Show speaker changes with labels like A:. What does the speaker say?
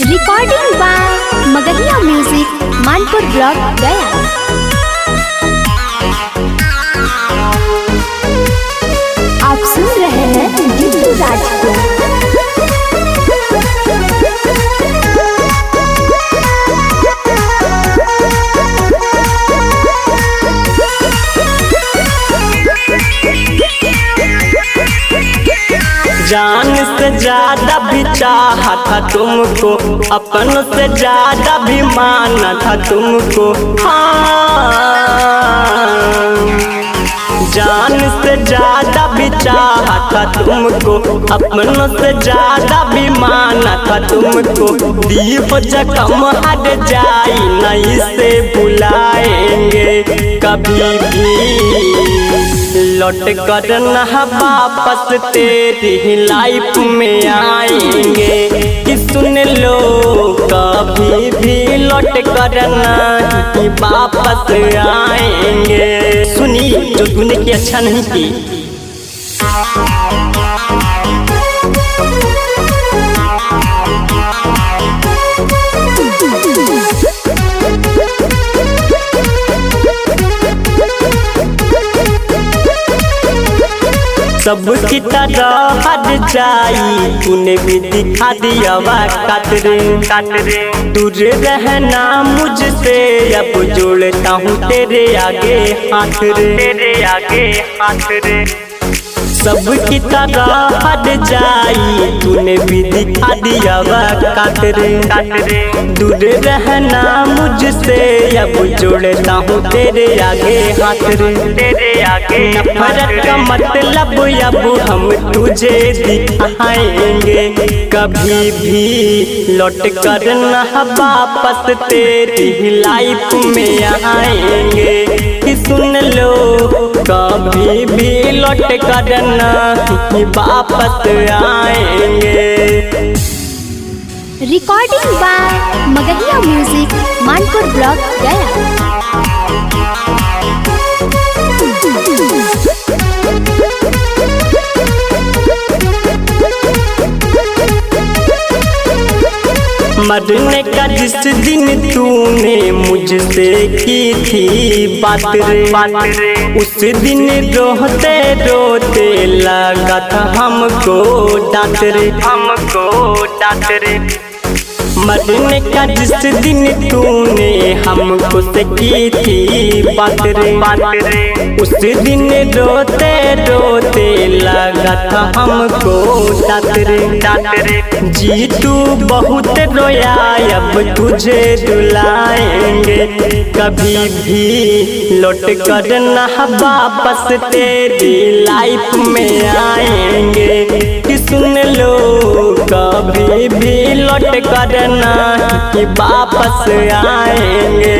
A: Recording by Magahiya music, Manpur block, Gaya. आप सुन रहे हैं जीतू राज को।
B: जान से ज्यादा भी चाहा था तुमको, अपनों से ज्यादा भी माना था तुमको। हाँ, जान से ज्यादा भी चाहा था तुमको, अपनों से ज्यादा भी माना था तुमको। दीप जख्म हट जाई नहीं से बुलाएंगे कभी भी, लौट कर न वापस तेरी लाइफ में आएंगे। कि सुन लो कभी भी लौट कर नहीं वापस आएंगे। सुनी जो तूने की अच्छा नहीं की। सब की तरह हट जाई, तूने भी दिखा दिया वक़्त रे। दूर रहना मुझसे, अब जोड़ता हूँ तेरे आगे हाथ रे। सब की तरह हट जाई, तूने भी दिखा दिया वक़्त रे। दूर रहना मुझसे, अब जोड़ता हूँ तेरे आगे हाथ रे। नफरत का मतलब अब हम तुझे दिखाएंगे कभी भी, लौट कर न वापस तेरी लाइफ में आएंगे। कि सुन लो कभी भी लौट कर न वापस आएंगे।
A: Recording by Magahiya music, Manpur block, Gaya.
B: मरने का जिस दिन तूने मुझसे की थी बात रे, उस दिन रोते रोते लगा था हमको डांट रे। मरने का जिस दिन तूने हमको से की थी बात रे, उस दिन रोते रोते लगा था हमको डांट रे। जीतू बहुत रोया, अब तुझे रुलाएंगे कभी भी, लौट कर न वापस तेरी लाइफ में आएंगे। कि सुन लो कभी भी लौट कर न वापस आएंगे।